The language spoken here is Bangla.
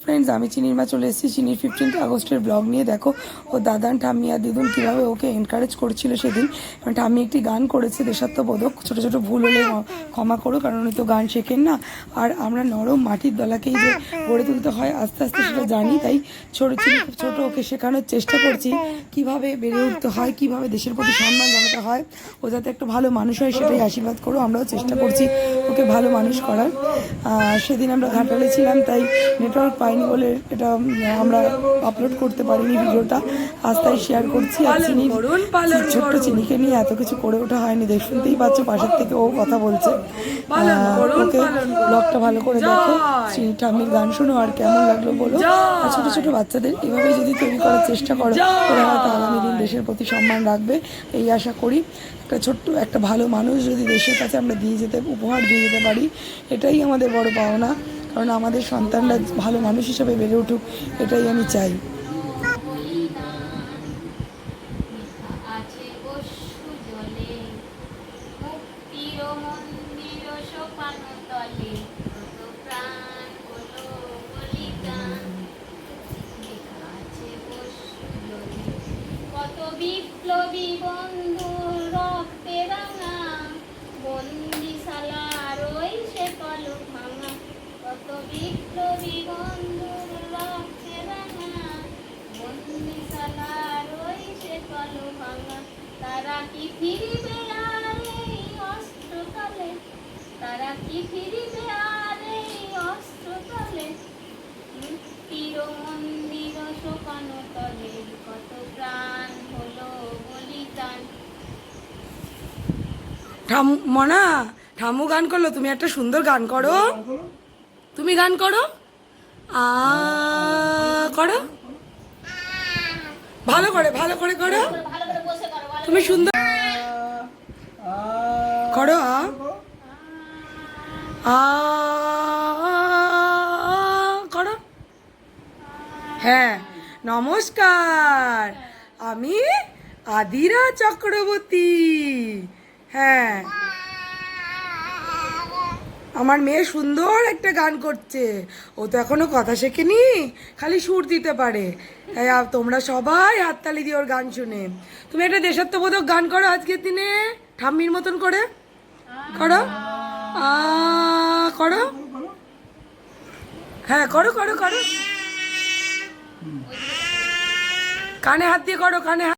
ফ্রেন্ডস, আমি চিনির মা চলে এসেছি চিনির 15th আগস্টের ব্লগ নিয়ে। দেখো ও দাদান, ঠাম্মি আর দিদুন কীভাবে ওকে এনকারেজ করছিল সেদিন। ঠাম্মি একটি গান করেছে দেশাত্মবোধক, ছোটো ছোটো ভুল হলে ক্ষমা করো, কারণ উনি তো গান শেখেন না। আর আমরা নরম মাটির দলাকেই যে গড়ে তুলতে হয় আস্তে আস্তে সেটা জানি, তাই ছোটো চিনি খুব ছোটো ওকে শেখানোর চেষ্টা করছি কীভাবে বেড়ে উঠতে হয়, কীভাবে দেশের প্রতি সম্মান জানাতে হয়। ও যাতে একটা ভালো মানুষ হয় সেটাই আশীর্বাদ করো। আমরাও চেষ্টা করছি ওকে ভালো মানুষ করার। সেদিন আমরা ঘাটালে ছিলাম, তাই নেটওয়ার্ক পাইনি বলে এটা আমরা আপলোড করতে পারিনি ভিডিওটা। আজ তাই শেয়ার করছি। আর চিনির ছোট্ট চিনিকে নিয়ে এত কিছু করে ওঠা হয়নি, দেখ শুনতেই পাচ্ছ পাশের থেকে ও কথা বলছে। ওকে ব্লগটা ভালো করে দেখো, চিনি ঠাম্মির গান শোনো, আর কেমন লাগলো বলো। আর ছোটো ছোটো বাচ্চাদের এভাবে যদি তৈরি করার চেষ্টা করো, ওরা হয়তো আগামী দিন দেশের প্রতি সম্মান রাখবে, এই আশা করি। একটা ছোট্ট একটা ভালো মানুষ যদি দেশের কাছে আমরা উপহার দিয়ে যেতে পারি, এটাই আমাদের বড় পাওনা। কারণ আমাদের সন্তানরা ভালো মানুষ হিসেবে বেড়ে উঠুক, এটাই আমি চাই। বিপ্লবী বন্ধু রক্তে রাঙা বন্দিশালা রইছে কলম ভাঙা, কত বিপ্লবী বন্ধু রক্তে রাঙা বন্দিশালা রইছে কলম ভাঙা। তারা কি ফিরিবে আর এই অস্ত্রকালে, তারা কি ফিরিবে আর এই অস্ত্রকালে, মুক্তির মন্দির শোকানো তলে কত প্রাণ হলো বলিদান। মনা, ঠাম্মু গান করলো, তুমি একটা সুন্দর গান করো, তুমি গান করো, করো ভালো করে, ভালো করে করো, তুমি সুন্দর করো। করো। হ্যাঁ, নমস্কার, আমি আদিরা চক্রবর্তী। হ্যাঁ, আমার মেয়ে সুন্দর একটা গান করছে, ও তো এখনো কথা শেখেনি, খালি সুর দিতে পারে। তাই তোমরা সবাই হাততালি দিও ওর গান শুনে। তুমি একটা দেশাত্মবোধক গান করো আজকের দিনে, ঠাম্মির মতন করে করো। করো, হ্যাঁ করো করো করো, কানে হাত দিয়ে করো, কানে